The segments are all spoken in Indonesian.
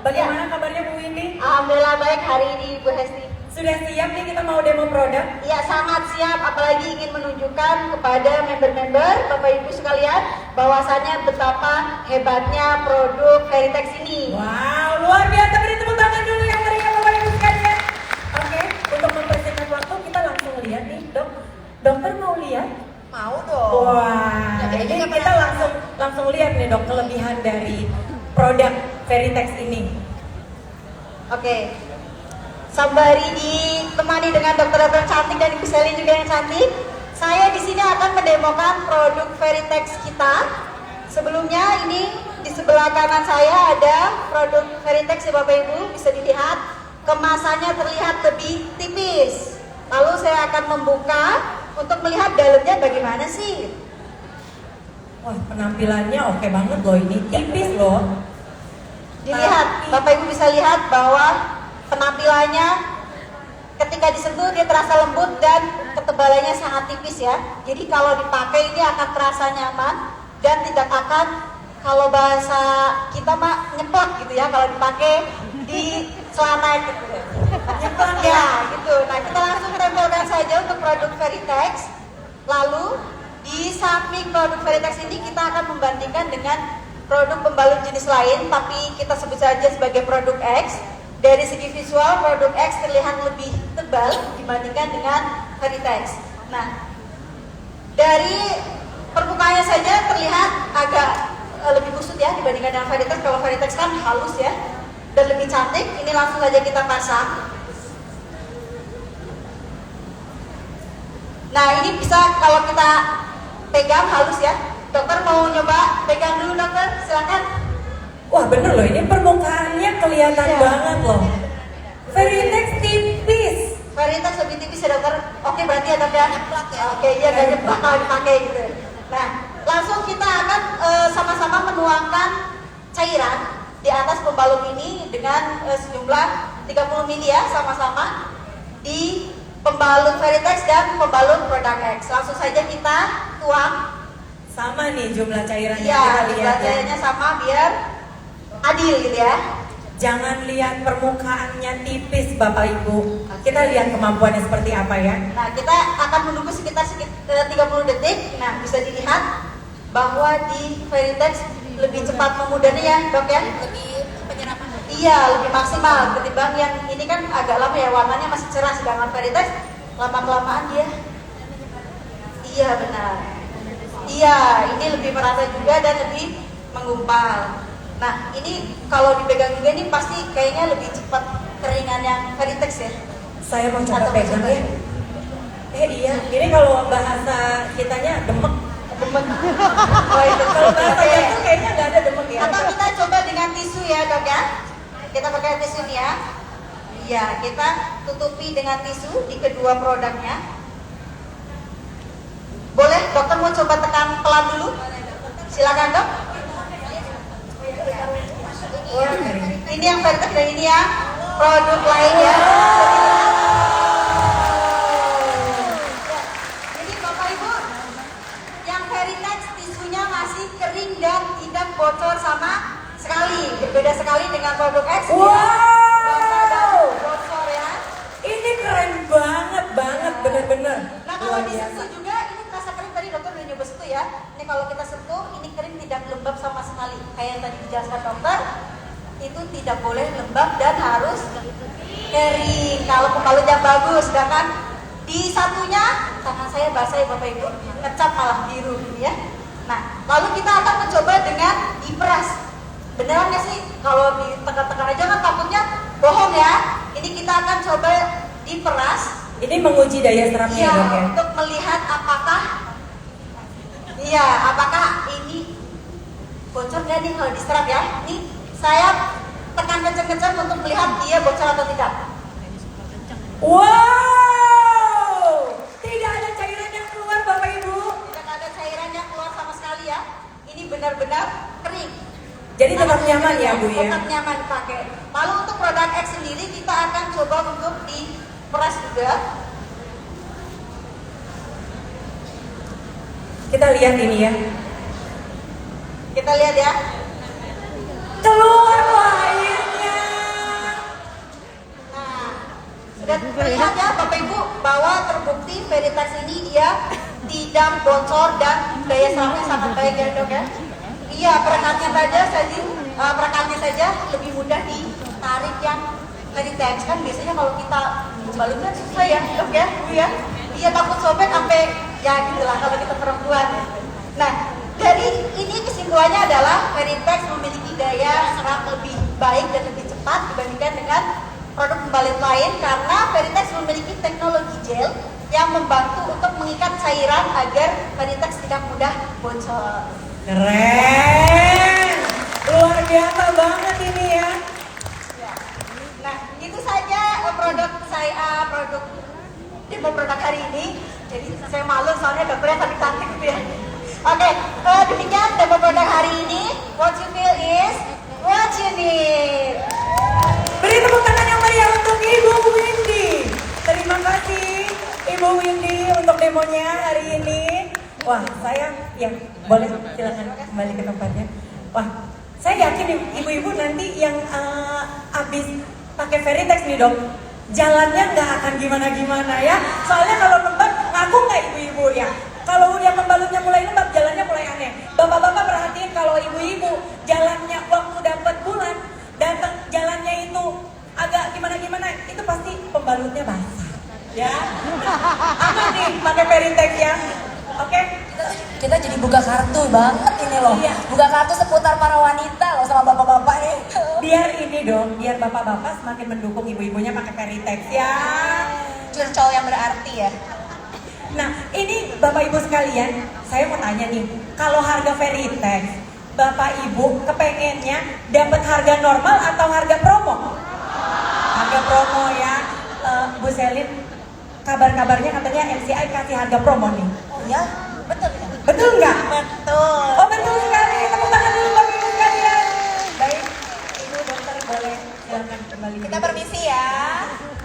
Bagaimana kabarnya Bu Windy? Alhamdulillah baik hari ini Bu Hesti. Sudah siap nih kita mau demo produk? Ya sangat siap, apalagi ingin menunjukkan kepada member-member Bapak Ibu sekalian bahwasannya betapa hebatnya produk Veritex ini. Wow, luar biasa, beri tepuk tangan dulu yang meriah Bapak Ibu sekalian. Oke, untuk mempersingkat waktu kita langsung lihat nih dok. Dokter mau lihat? Mau dong. Wah, Ya, ini kita langsung lihat nih dok kelebihan dari produk Veritex ini. Oke. Sembari ditemani dengan dokter-dokter cantik dan Ibu Selin juga yang cantik, saya di sini akan mendemokan produk Veritex kita. Sebelumnya ini di sebelah kanan saya ada produk Veritex ya Bapak Ibu, bisa dilihat kemasannya terlihat lebih tipis. Lalu saya akan membuka untuk melihat dalamnya bagaimana sih. Wah, penampilannya oke banget loh, ini tipis loh. Dilihat, Bapak Ibu bisa lihat bahwa penampilannya ketika disentuh dia terasa lembut dan ketebalannya sangat tipis ya. Jadi kalau dipakai ini akan terasa nyaman dan tidak akan, kalau bahasa kita mah nyeplak gitu ya kalau dipakai di celana gitu. Nyeplak ya gitu. Nah kita langsung tempelkan saja untuk produk Veritex. Lalu di samping produk Veritex ini kita akan membandingkan dengan produk pembalut jenis lain, tapi kita sebut saja sebagai produk X. Dari segi visual, produk X terlihat lebih tebal dibandingkan dengan Veritex. Nah, dari permukaannya saja terlihat agak lebih kusut ya dibandingkan dengan Veritex. Kalau Veritex kan halus ya dan lebih cantik. Ini langsung saja kita pasang. Nah, ini bisa kalau kita pegang halus ya. Dokter mau nyoba pegang dulu dokter, silakan. Wah bener loh, ini permukaannya kelihatan banget loh. Veritex tipis. Veritex lebih tipis ya dokter. Oke berarti ya dok ya. Oke iya gak nyeplak kalau dipakai gitu. Nah langsung kita akan sama-sama menuangkan cairan di atas pembalut ini dengan sejumlah 30 ml ya sama-sama di pembalut Veritex dan pembalut produk X. Langsung saja kita tuang. Sama nih jumlah cairannya Iya, kita lihat jumlah ya. cairannya sama biar adil gitu ya. Jangan lihat permukaannya tipis Bapak Ibu. Kita lihat kemampuannya seperti apa ya. Nah kita akan menunggu sekitar 30 detik. Nah bisa dilihat bahwa di Veritex lebih cepat memudahnya ya dok ya. Lebih penyerapan. Iya lebih maksimal ketimbang yang ini kan agak lama ya, warnanya masih cerah, sedangkan Veritex lama-kelamaan dia. Iya benar. Iya ini lebih merata juga dan lebih menggumpal. Nah ini kalau dipegang juga ini pasti kayaknya lebih cepat keringan yang Veritex ya. Saya mau coba Atau pegang ya. Iya, ini kalau bahasa kitanya demek. Demek. Oh, itu. Kalau bahasa itu kayaknya nggak ada demek ya. Atau kita coba dengan tisu ya dok ya. Kita pakai tisu nih ya. Iya kita tutupi dengan tisu di kedua produknya. Boleh dokter mau coba tekan pelan dulu. Silakan dok. Ini yang Veritex dan ini yang produk lain ya. Jadi Bapak Ibu, yang Veritex tisunya masih kering dan tidak bocor sama sekali. Berbeda sekali dengan produk X. Wow. Basah dan bocor ya. Ini keren banget bener-bener. Nah kalau disentuh juga ini terasa kering, tadi dokter udah nyoba sentuh ya. Ini kalau kita sentuh ini kering, tidak lembab sama sekali. Kayak yang tadi dijelaskan dokter, itu tidak boleh lembab dan harus kering kalau pembalut yang bagus. Sedangkan di satunya tangan saya basah ya Bapak Ibu, ngecap malah biru gitu ya. Nah lalu kita akan mencoba dengan diperas. Beneran nggak sih kalau ditekan-tekan aja kan takutnya bohong ya. Ini kita akan coba diperas. Ini menguji daya serapnya Iya, dok ya. untuk melihat apakah ini bocor nggak nih kalau diserap ya. Ini saya tekan kencang-kencang untuk melihat dia bocor atau tidak. Wow, tidak ada cairan yang keluar Bapak Ibu. Tidak ada cairan yang keluar sama sekali ya. Ini benar-benar kering. Jadi tetap nyaman ya Bu ya. Tetap nyaman dipakai. Lalu untuk produk X sendiri kita akan coba untuk diperas juga. Kita lihat ini ya. Kita lihat ya. Keluar loh airnya. Dan terlihat ya Bapak Ibu bahwa terbukti Veritex ini dia tidak bocor dan daya serapnya sangat baik ya dok ya. Iya, perekatnya saja lebih mudah ditarik yang Veritex. Kan biasanya kalau kita membalut kan susah ya dok ya, Bu ya. Iya, takut sobek sampai ya gitulah kalau kita perempuan. Nah, dari ini kesimpulannya adalah Veritex memiliki daya serap lebih baik dan lebih cepat dibandingkan dengan produk pembalut lain karena Veritex memiliki teknologi gel yang membantu untuk mengikat cairan agar Veritex tidak mudah bocor. Keren, luar biasa banget ini ya. Nah, itu saja produk demo produk hari ini. Jadi saya malu soalnya dokternya cantik-cantik gitu ya. Oke, demikian demo produk hari ini. What you feel is what you need. Beri tepuk tangan yang meriah untuk Ibu Windy. Terima kasih Ibu Windy untuk demonya hari ini. Wah, saya ya boleh silakan kembali ke tempatnya. Wah, saya yakin ibu-ibu nanti yang habis pakai Veritex nih dok, jalannya nggak akan gimana-gimana ya. Soalnya kalau lembab ngaku nggak ibu-ibu ya. Kalau udah pembalutnya mulai lembab, jalannya mulai aneh. Bapak-bapak perhatiin kalau ibu-ibu jalannya waktu dapat bulan, datang jalannya itu agak gimana-gimana, itu pasti pembalutnya basah. Ya, aman nih pakai Veritex ya. Oke? Kita jadi buka kartu banget ini loh. Iya. Buka kartu seputar para wanita loh sama bapak-bapak nih. Biar ini dong, biar bapak-bapak semakin mendukung ibu-ibunya pakai Veritex ya. Curcol yang berarti ya. Nah, ini Bapak Ibu sekalian, saya mau tanya nih, kalau harga Veritex, Bapak Ibu kepengennya dapat harga normal atau harga promo? Harga promo ya. Bu Selin, kabar-kabarnya katanya MCI kasih harga promo nih. Oh ya, betul ya? Betul nggak? Betul. Oh betul sekali, tepuk tangan dulu Bapak Ibu sekalian. Baik, Ibu dokter boleh silakan kembali. Kita permisi ya.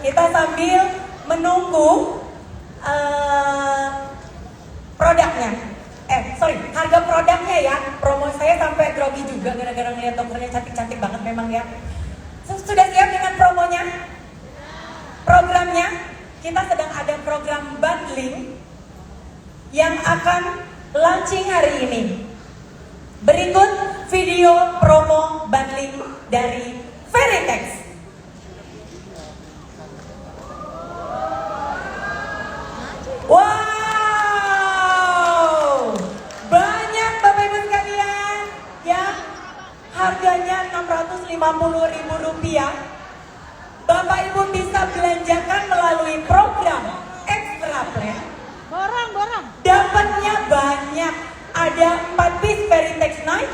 Kita sambil menunggu produknya. Harga produknya ya. Promo saya sampai grogi juga gara-gara ngeliat dokternya cantik-cantik banget memang ya. Sudah siap dengan promonya? Programnya, kita sedang ada program bundling yang akan launching hari ini. Berikut video promo bundling dari Veritex. Wow, banyak Bapak Ibu sekalian yang harganya Rp650.000. Bapak Ibu bisa belanjakan melalui program Extra Plan. Dapatnya banyak, ada 4 piece Veritex Night,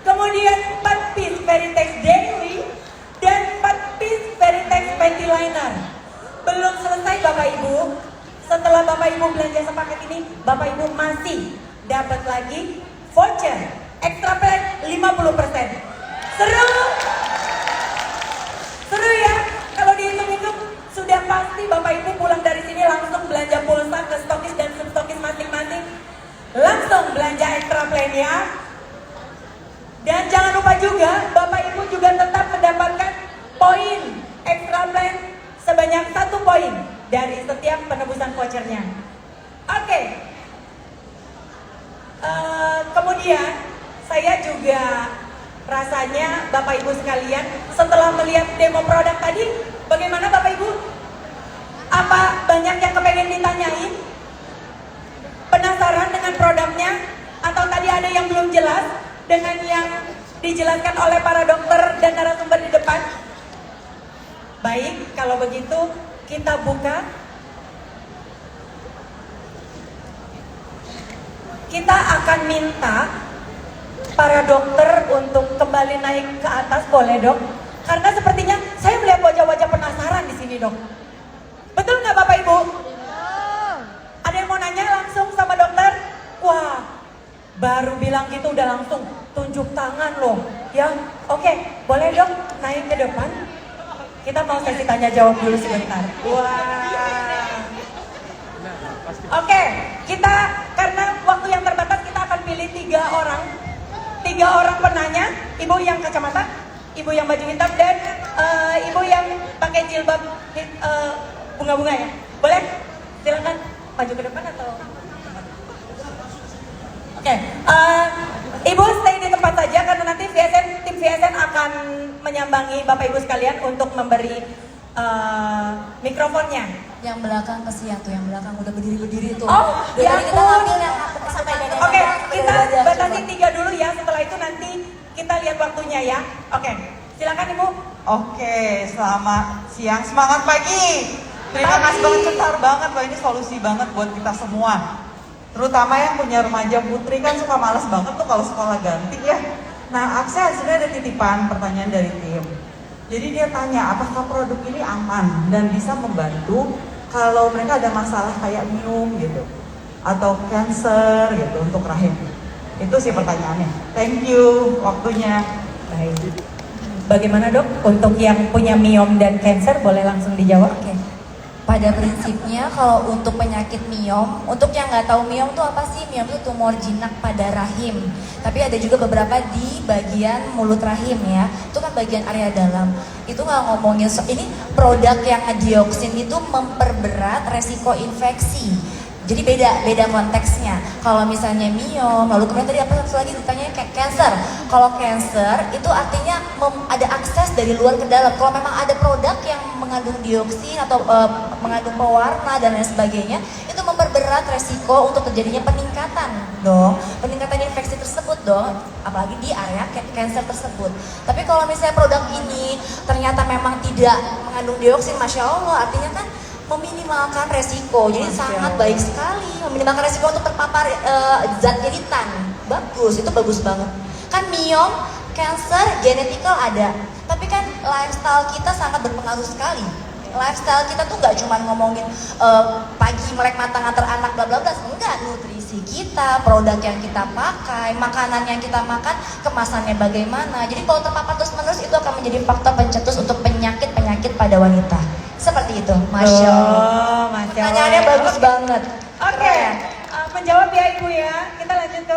kemudian 4 piece Veritex Daily, dan 4 piece Veritex Panty Liner. Belum selesai Bapak Ibu. Setelah Bapak Ibu belanja sepaket ini, Bapak Ibu masih dapat lagi voucher Extra Plan 50%. Seru? Seru ya? Kalau dihitung-hitung sudah pasti Bapak Ibu pulang dari sini langsung belanja pulsa ke stokis dan substokis masing-masing. Langsung belanja Extra Plan ya. Dan jangan lupa juga Bapak Ibu juga tetap mendapatkan poin Extra Plan sebanyak 1 poin dari setiap penebusan vouchernya. Oke. Kemudian saya juga rasanya Bapak Ibu sekalian setelah melihat demo produk tadi, bagaimana Bapak Ibu? Apa banyak yang kepengen ditanyain? Penasaran dengan produknya? Atau tadi ada yang belum jelas dengan yang dijelaskan oleh para dokter dan narasumber di depan? Baik, kalau begitu kita buka. Kita akan minta para dokter untuk kembali naik ke atas, boleh dok? Karena sepertinya saya melihat wajah-wajah penasaran di sini dok. Betul nggak Bapak Ibu? Ada yang mau nanya langsung sama dokter? Wah, baru bilang gitu udah langsung tunjuk tangan loh. Ya, oke, boleh dok naik ke depan? Kita mau sesi tanya jawab dulu sebentar. Wah. Oke, kita karena waktu yang terbatas kita akan pilih 3 orang. 3 orang penanya, ibu yang kacamata, ibu yang baju hitam, dan ibu yang pakai jilbab bunga-bunga ya. Boleh? Silakan maju ke depan atau? Oke, Ibu stay di tempat saja karena nanti tim VSN akan menyambangi Bapak Ibu sekalian untuk memberi mikrofonnya. Yang belakang kesian tuh, yang belakang udah berdiri tuh. Oh, Dari ya tadi kita ampun. ngambil yang sampai dada. Oke, kita batasi 3 dulu ya. Setelah itu nanti kita lihat waktunya ya. Oke, silakan Ibu. Oke, selamat siang, semangat pagi. Terima kasih banget, cetar banget loh, ini solusi banget buat kita semua. Terutama yang punya remaja putri kan suka males banget tuh kalau sekolah ganti ya. Nah, Aksen sebenarnya ada titipan pertanyaan dari tim. Jadi dia tanya apakah produk ini aman dan bisa membantu kalau mereka ada masalah kayak miom gitu atau cancer gitu untuk rahim. Itu sih pertanyaannya. Thank you waktunya. Baik. Bagaimana dok? Untuk yang punya miom dan cancer boleh langsung dijawab? Oke. Pada prinsipnya kalau untuk penyakit miom, untuk yang nggak tahu miom itu apa sih? Miom itu tumor jinak pada rahim. Tapi ada juga beberapa di bagian mulut rahim ya. Itu kan bagian area dalam. Itu nggak ngomongin ini produk yang dioksin itu memperberat resiko infeksi. Jadi beda konteksnya. Kalau misalnya miom, lalu kemudian tadi apa satu lagi ditanya kayak cancer. Kalau cancer itu artinya ada akses dari luar ke dalam. Kalau memang ada produk yang mengandung dioksin atau mengandung pewarna dan lain sebagainya, itu memperberat resiko untuk terjadinya peningkatan infeksi tersebut dong, apalagi di area cancer tersebut. Tapi kalau misalnya produk ini ternyata memang tidak mengandung dioksin, masya Allah, artinya kan meminimalkan resiko, jadi sangat baik sekali meminimalkan resiko untuk terpapar zat iritan. Bagus, itu bagus banget. Kan miom, cancer, genetikal ada, tapi kan lifestyle kita sangat berpengaruh sekali. Lifestyle kita tuh nggak cuma ngomongin pagi melek mata nganter anak bla bla bla, enggak, nutrisi kita, produk yang kita pakai, makanan yang kita makan, kemasannya bagaimana. Jadi kalau terpapar terus menerus itu akan menjadi faktor pencetus untuk penyakit pada wanita. Seperti itu, masya Allah. Masya Allah. Pertanyaannya bagus banget. Oke, menjawab ya Ibu ya. Kita lanjut ke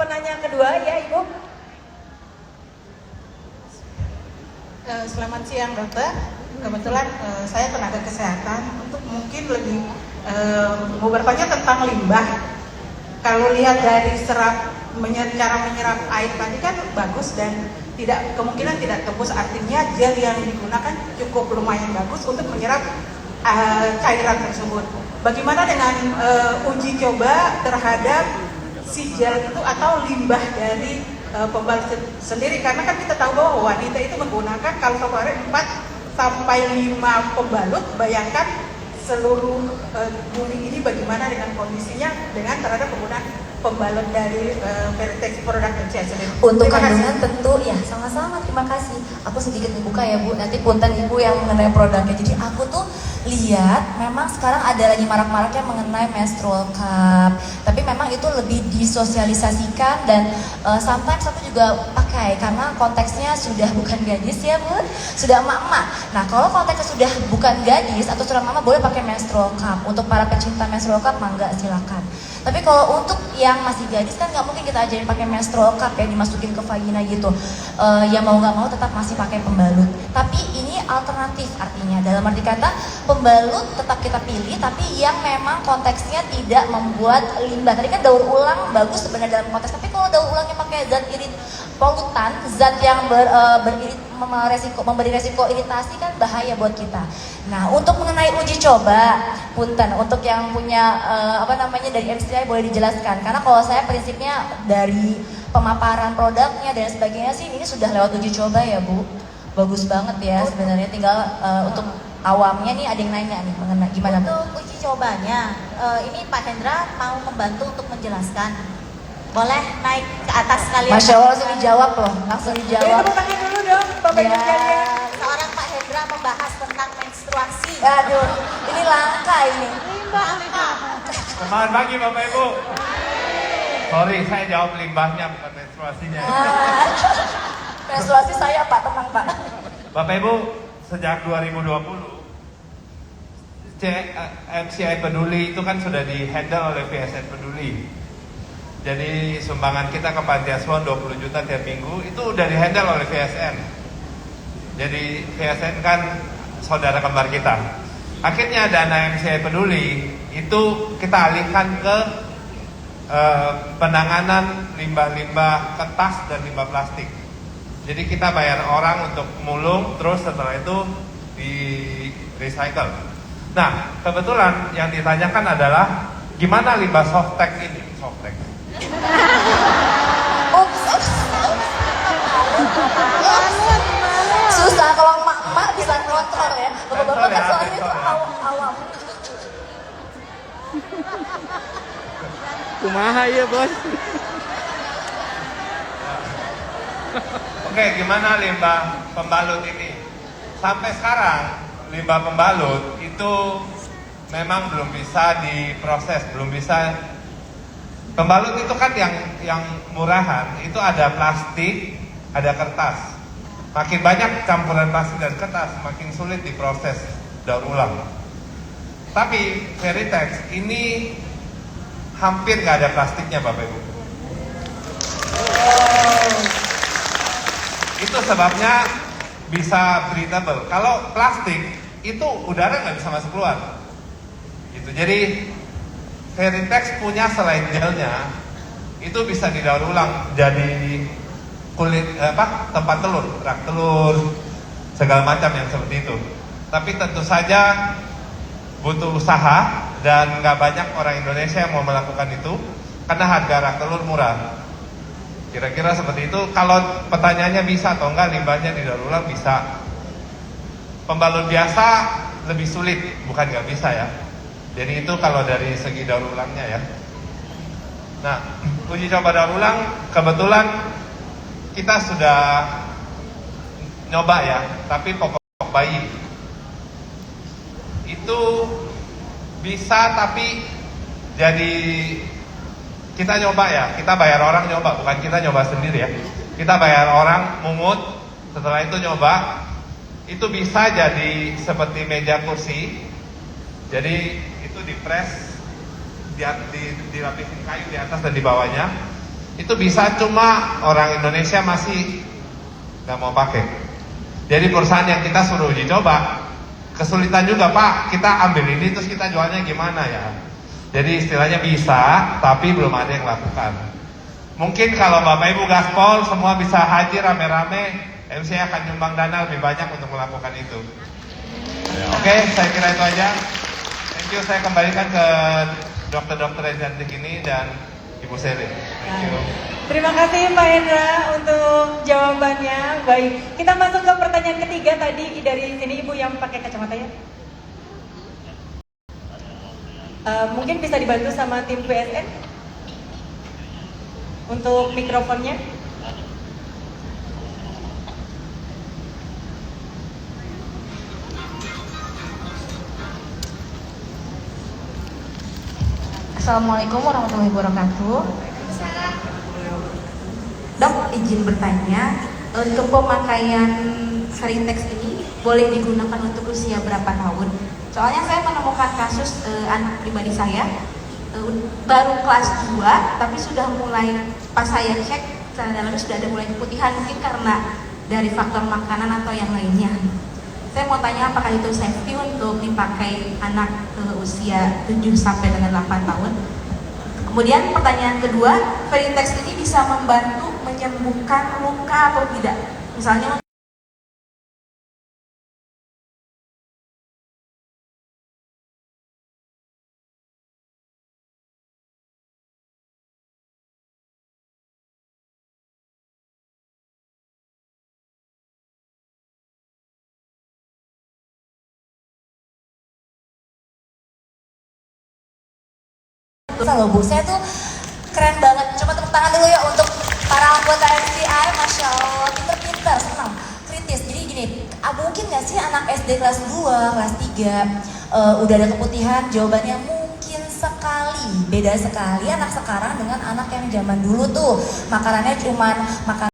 penanya kedua ya Ibu. Selamat siang dokter. Kebetulan saya tenaga kesehatan, untuk mungkin lebih mau bertanya tentang limbah. Kalau lihat dari cara menyerap air tadi kan bagus dan kemungkinan tidak tembus, artinya gel yang digunakan cukup lumayan bagus untuk menyerap cairan tersebut. Bagaimana dengan uji coba terhadap si gel itu atau limbah dari pembalut sendiri, karena kan kita tahu bahwa wanita itu menggunakan kalau kemarin 4 sampai 5 pembalut. Bayangkan seluruh bumi ini bagaimana dengan kondisinya dengan terhadap penggunaan pembalut dari Vertex produk NCA sendiri. Untuk Terima kandungan kasih. tentu ya sama-sama, terima kasih. Aku sedikit dibuka ya Bu, nanti punten Ibu yang mengenai produknya. Jadi aku tuh lihat memang sekarang ada lagi marak-maraknya mengenai menstrual cup, tapi memang itu lebih disosialisasikan dan sometimes aku juga pakai karena konteksnya sudah bukan gadis ya Bu, sudah emak-emak. Nah kalau konteksnya sudah bukan gadis atau sudah mama, boleh pakai menstrual cup. Untuk para pecinta menstrual cup mangga silakan. Tapi kalau untuk yang masih gadis kan nggak mungkin kita ajarin pakai menstrual cup ya, dimasukin ke vagina gitu. Ya mau nggak mau tetap masih pakai pembalut. Tapi ini alternatif, artinya dalam arti kata pembalut tetap kita pilih, tapi yang memang konteksnya tidak membuat limbah. Tadi kan daur ulang bagus sebenarnya dalam konteks, tapi kalau daur ulangnya pakai zat irit polutan, zat yang memberi resiko iritasi kan bahaya buat kita. Nah, untuk mengenai uji coba, punten, untuk yang punya dari MCI boleh dijelaskan. Karena kalau saya prinsipnya dari pemaparan produknya dan sebagainya sih ini sudah lewat uji coba ya Bu. Bagus banget ya sebenarnya, tinggal untuk awamnya nih ada yang nanya nih mengenai gimana Bu? Untuk uji cobanya, ini Pak Hendra mau membantu untuk menjelaskan. Boleh naik ke atas sekalian. Masya Allah langsung dijawab loh, langsung Beri dijawab. tepuk tangan dulu dong Bapak Ibu sekalian. Seorang Pak Hendra membahas tentang menstruasi. Aduh, ini langka ini. Selamat pagi Bapak Ibu. Sorry, saya jawab limbahnya bukan menstruasinya. Menstruasi saya Pak, tenang Pak. Bapak Ibu, sejak 2020 MCI Peduli itu kan sudah di-handle oleh PSN Peduli. Jadi sumbangan kita ke Panti Asuhan 20 juta tiap minggu itu udah di-handle oleh PSN. Jadi PSN kan saudara kembar kita. Akhirnya dana MCI Peduli itu kita alihkan ke penanganan limbah-limbah kertas dan limbah plastik. Jadi kita bayar orang untuk mulung, terus setelah itu di recycle. Nah, kebetulan yang ditanyakan adalah gimana limbah softtek ini? Softtek. Ups, ups, ups. Susah kalau emak-emak bisa kontrol ya. Bapak-bapak kan soalnya itu awam. Kumaha ya bos? Oke, gimana limbah pembalut ini? Sampai sekarang limbah pembalut itu memang belum bisa diproses, belum bisa. Pembalut itu kan yang murahan, itu ada plastik, ada kertas. Makin banyak campuran plastik dan kertas, makin sulit diproses daur ulang. Tapi Veritex ini hampir nggak ada plastiknya, Bapak Ibu. Itu sebabnya bisa breathable. Kalau plastik itu udara nggak bisa masuk keluar. Gitu. Jadi Veritex punya selain gelnya, itu bisa didaur ulang jadi kulit tempat telur, rak telur, segala macam yang seperti itu. Tapi tentu saja butuh usaha dan nggak banyak orang Indonesia yang mau melakukan itu karena harga rak telur murah. Kira-kira seperti itu. Kalau pertanyaannya bisa atau enggak limbahnya didaur ulang, bisa. Pembalut biasa lebih sulit, bukan nggak bisa ya. Jadi itu kalau dari segi daur ulangnya ya. Nah, uji coba daur ulang kebetulan kita sudah nyoba ya, tapi popok bayi itu bisa, tapi jadi kita nyoba ya, kita bayar orang nyoba, bukan kita nyoba sendiri ya. Kita bayar orang mungut, setelah itu nyoba, itu bisa jadi seperti meja kursi. Jadi itu dipres, dilapisin kayu di atas dan di bawahnya. Itu bisa, cuma orang Indonesia masih nggak mau pakai. Jadi perusahaan yang kita suruh uji coba kesulitan juga, Pak, kita ambil ini terus kita jualnya gimana ya. Jadi istilahnya bisa, tapi belum ada yang lakukan. Mungkin kalau Bapak Ibu gaspol semua bisa haji rame-rame, MC akan nyumbang dana lebih banyak untuk melakukan itu. Oke, saya kira itu aja. Thank you, saya kembalikan ke dokter-dokter yang cantik ini dan Ibu Seri. Thank you. Terima kasih Pak Hendra untuk jawabannya. Baik, kita masuk ke pertanyaan ketiga tadi dari sini, Ibu yang pakai kacamata ya. Mungkin bisa dibantu sama tim PSN untuk mikrofonnya. Assalamualaikum warahmatullahi wabarakatuh. Dok, izin bertanya, untuk pemakaian Veritex ini boleh digunakan untuk usia berapa tahun? Soalnya saya menemukan kasus anak pribadi saya baru kelas 2, tapi sudah mulai, pas saya cek celana dalamnya sudah ada mulai keputihan, mungkin karena dari faktor makanan atau yang lainnya. Saya mau tanya apakah itu safety untuk dipakai anak usia 7 sampai dengan 8 tahun? Kemudian pertanyaan kedua, Veritex ini bisa membantu menyembuhkan luka atau tidak? Misalnya loh Bu, saya tuh keren banget. Coba tepuk tangan dulu ya untuk para anggota MCI, Masya Allah, pinter-pinter, senang, kritis. Jadi gini, mungkin gak sih anak SD kelas 2, kelas 3 udah ada keputihan? Jawabannya mungkin sekali, beda sekali anak sekarang dengan anak yang zaman dulu tuh. Makanannya cuman makan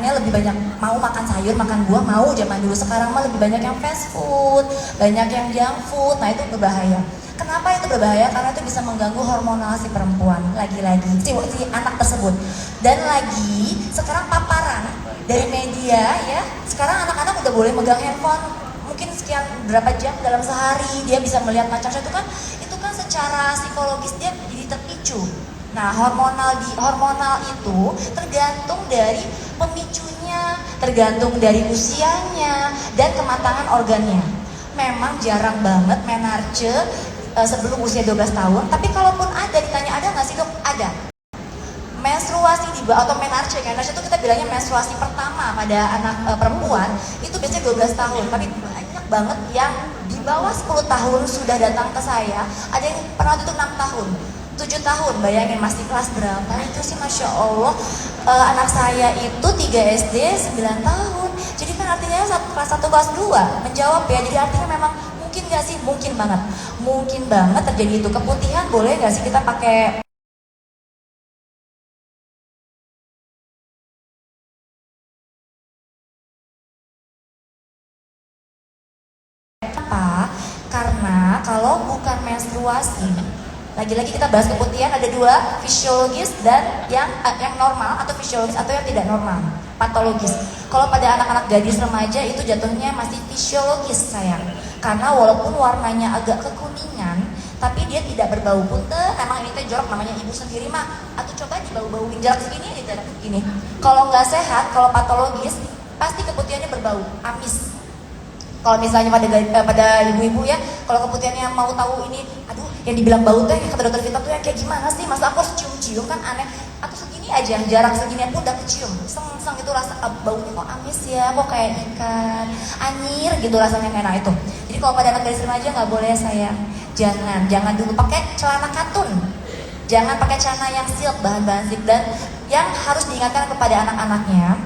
makannya lebih banyak, mau makan sayur, makan buah, mau zaman dulu. Sekarang mah lebih banyak yang fast food, banyak yang junk food. Nah itu berbahaya. Kenapa itu berbahaya? Karena itu bisa mengganggu hormonal si perempuan, lagi-lagi si anak tersebut. Dan lagi sekarang paparan dari media ya, sekarang anak-anak udah boleh megang handphone mungkin sekian berapa jam dalam sehari, dia bisa melihat macam-macam. Itu kan secara psikologis dia jadi terpicu. Nah, hormonal itu tergantung dari pemicunya, tergantung dari usianya dan kematangan organnya. Memang jarang banget menarche sebelum usia 12 tahun, tapi kalaupun ada, ditanya ada nggak sih dok? Ada. Menstruasi atau menarche, menarche itu kita bilangnya menstruasi pertama pada anak perempuan, itu biasanya 12 tahun, tapi banyak banget yang di bawah 10 tahun sudah datang ke saya, ada yang pernah itu 6 tahun. 7 tahun, bayangin masih kelas berapa itu sih, Masya Allah. Anak saya itu 3 SD 9 tahun, jadi kan artinya kelas 1 kelas 2 menjawab ya. Jadi artinya memang mungkin gak sih, mungkin banget terjadi itu. Keputihan boleh gak sih kita pakai apa? Karena kalau bukan menstruasi, lagi-lagi kita bahas keputihan ada dua, fisiologis dan yang normal atau fisiologis atau yang tidak normal, patologis. Kalau pada anak-anak gadis remaja itu jatuhnya masih fisiologis sayang, karena walaupun warnanya agak kekuningan, tapi dia tidak berbau. Punten, emang ini teh jorok, namanya ibu sendiri mah, atau coba dibau-bauin jarak segini, jarak segini. Kalau nggak sehat, kalau patologis, pasti keputihannya berbau, amis. Kalau misalnya pada ibu-ibu ya, kalau keputihannya mau tahu ini, aduh yang dibilang bau teh kata dokter Vita tuh yang kayak gimana sih? Masa aku harus cium-cium kan aneh? Atau segini aja, jarak segini pun udah kecium. Seng-seng itu rasa baunya kok amis ya, kok kayak ikan, anyir gitu rasanya enak itu. Jadi kalau pada anak gadis remaja nggak boleh sayang, jangan dulu pakai celana katun, jangan pakai celana yang silk, bahan-bahan silk. Dan yang harus diingatkan kepada anak-anaknya,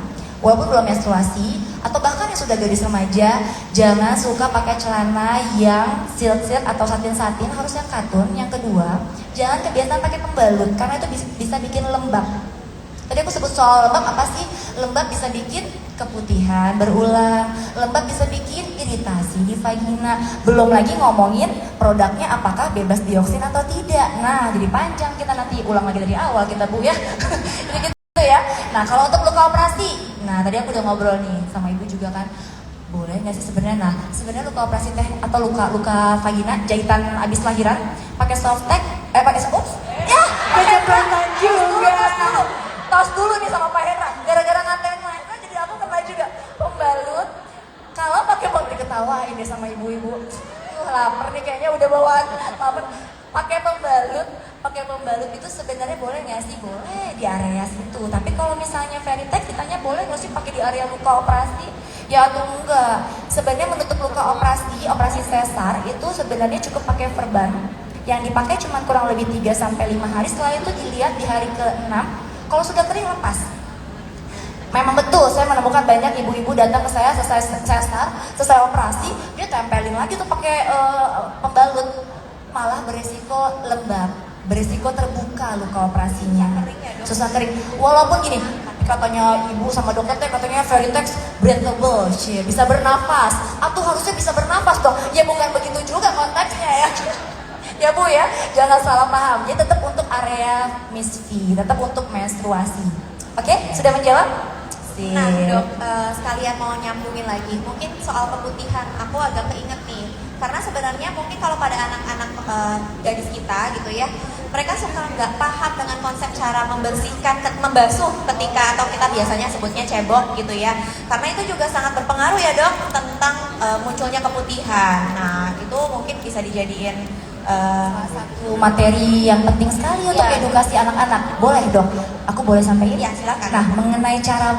walaupun belum menstruasi atau bahkan yang sudah gadis remaja, jangan suka pakai celana yang silk atau satin, harus yang katun. Yang kedua, jangan kebiasaan pakai pembalut karena itu bisa bikin lembab. Tadi aku sebut soal lembab, apa sih? Lembab bisa bikin keputihan berulang, lembab bisa bikin iritasi di vagina. Belum lagi ngomongin produknya apakah bebas dioksin atau tidak. Nah, jadi panjang kita nanti ulang lagi dari awal kita Bu ya. Jadi gitu ya. Nah, kalau untuk luka operasi, nah tadi aku udah ngobrol nih sama ibu juga kan, boleh nggak sih sebenarnya? Nah, sebenarnya luka operasi teh atau luka vagina, jahitan abis lahiran, pakai softtek, pakai ya, Kecepatan juga. Tos dulu nih sama Pak Hendra, gara-gara nganterin mereka jadi aku kena juga pembalut. Kalau pakai pembalut ketawain deh sama ibu-ibu, lapar nih kayaknya udah bawaan lapar. Pakai pembalut itu sebenarnya boleh nggak sih? Boleh di area situ. Tapi kalau misalnya Veritex ditanya boleh nggak sih pakai di area luka operasi? Ya atau enggak? Sebenarnya menutup luka operasi sesar itu sebenarnya cukup pakai perban. Yang dipakai cuma kurang lebih 3-5 hari. Setelah itu dilihat di hari ke-6, kalau sudah kering lepas. Memang betul, saya menemukan banyak ibu-ibu datang ke saya selesai sesar, selesai operasi, dia tempelin lagi tuh pakai pembalut. Malah beresiko lembab, beresiko terbuka luka operasinya, susah kering. Walaupun gini, katanya ibu sama dokter teh katanya Veritex breathable, bisa bernafas. Atau harusnya bisa bernafas dong. Ya bukan begitu juga konteksnya ya. Ya Bu ya, jangan salah paham. Jadi tetap untuk area Miss V, tetap untuk menstruasi. Oke, sudah menjawab? Nah dok, sekalian mau nyambungin lagi, mungkin soal keputihan, aku agak keinget nih. Karena sebenarnya mungkin kalau pada anak-anak gadis kita gitu ya, mereka suka nggak paham dengan konsep cara membersihkan, membasuh ketika, atau kita biasanya sebutnya cebok gitu ya. Karena itu juga sangat berpengaruh ya dok, tentang munculnya keputihan. Nah itu mungkin bisa dijadiin salah satu materi yang penting sekali untuk edukasi anak-anak. Boleh dok, aku boleh sampaikan? Ya silakan. Nah, mengenai cara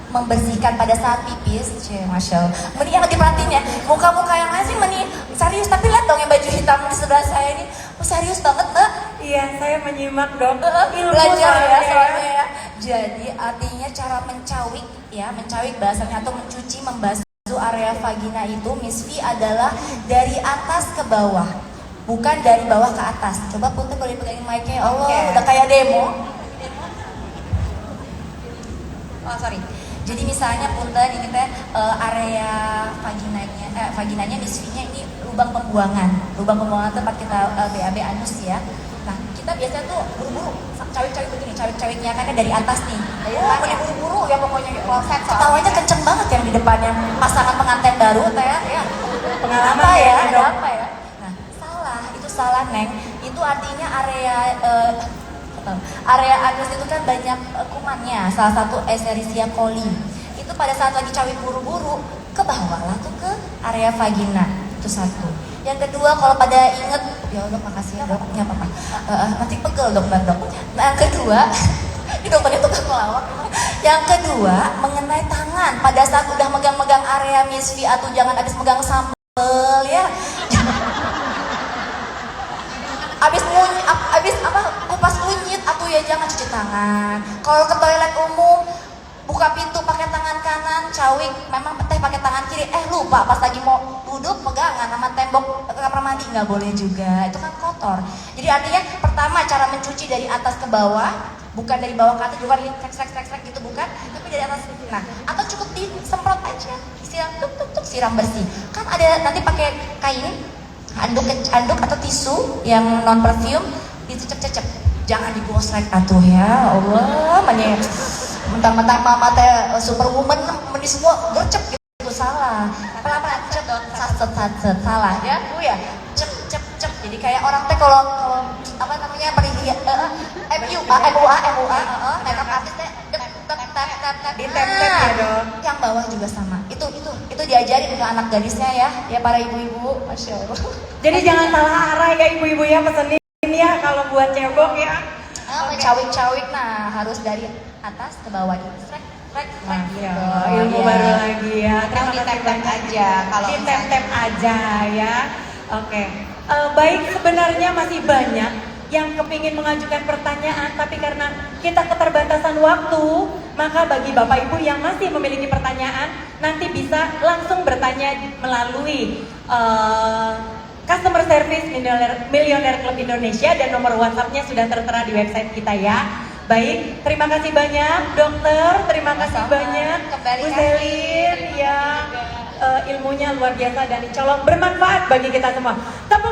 membersihkan pada saat pipis, Masya Allah. Meni yang lagi perhatiin ya, muka-muka yang lain sih Meni serius, tapi lihat dong yang baju hitam di sebelah saya ini, serius banget Mbak. Iya, saya menyimak dok. Ilmu Belajar ya soalnya soalnya. ya. Jadi artinya cara mencawik ya, mencawik bahasanya atau mencuci, membasuh area vagina itu Miss V adalah dari atas ke bawah, bukan dari bawah ke atas. Coba Punten boleh pegangin mic-nya, Allah udah kayak demo. Oh sorry. Jadi misalnya punten ini teh area vaginanya Miss V-nya ini lubang pembuangan tempat kita BAB anus ya. Nah kita biasanya tuh buru-buru cawik-cawik begini, cawik-cawiknya kan dari atas nih. Buru-buru ya pokoknya di kloset. Ketawanya kenceng banget yang di depan yang pasangan pengantin baru teh ya. Pengalaman Apa ya? Dok. Ada apa ya? Nah itu salah Neng. Itu artinya area anus itu kan banyak kumannya, salah satu Escherichia coli. Itu pada saat lagi cawik buru-buru ke bawah lah tuh ke area vagina. Itu satu. Yang kedua kalau pada inget, ya dok makasih ya dok, nggak apa-apa. Nanti pegel dok. Nah yang kedua, ini dokternya tukang ngelawak. Yang kedua mengenai tangan pada saat udah megang-megang area Miss V atau jangan habis megang sambel ya. Abis kupas kunyit atau ya jangan cuci tangan. Kalau ke toilet umum buka pintu pakai tangan kanan, cawik memang teh pakai tangan kiri. Lupa pas lagi mau duduk pegangan sama tembok kamar mandi nggak boleh juga. Itu kan kotor. Jadi artinya pertama cara mencuci dari atas ke bawah, bukan dari bawah ke atas, bukan trek gitu bukan, tapi dari atas. Nah, atau cukup disemprot aja, siram bersih. Kan ada nanti pakai kain anduk atau tisu yang non perfume dicecep-cecep, jangan digosek atuh ya Allah. Mentang-mentang mama teh superwoman meni semua gercep gitu, salah. Pelan-pelan cep salah ya Bu ya, cep. Jadi kayak orang teh kalau apa namanya MUA makeup artist teh Ditep-tep ya dok. Yang bawah juga sama. Itu diajarin ke anak gadisnya ya para ibu-ibu, masya Allah. Jadi jangan salah arah ya ibu-ibu ya pesenin ya kalau buat cebok ya. Cawik-cawik nah harus dari atas ke bawah gitu. Trek Masya gitu. Allah, ilmu Ya. baru lagi ya. Terima kasih ditep-tep banyak. aja kalau ditep-tep aja ya. Oke. Baik, sebenarnya masih banyak yang kepingin mengajukan pertanyaan, tapi karena kita keterbatasan waktu, maka bagi Bapak Ibu yang masih memiliki pertanyaan, nanti bisa langsung bertanya melalui customer service Millionaire Club Indonesia dan nomor WhatsApp-nya sudah tertera di website kita ya. Baik, terima kasih banyak dokter, terima kasih banyak Kembali Bu Selin ya, ilmunya luar biasa dan insya Allah bermanfaat bagi kita semua. Tepuk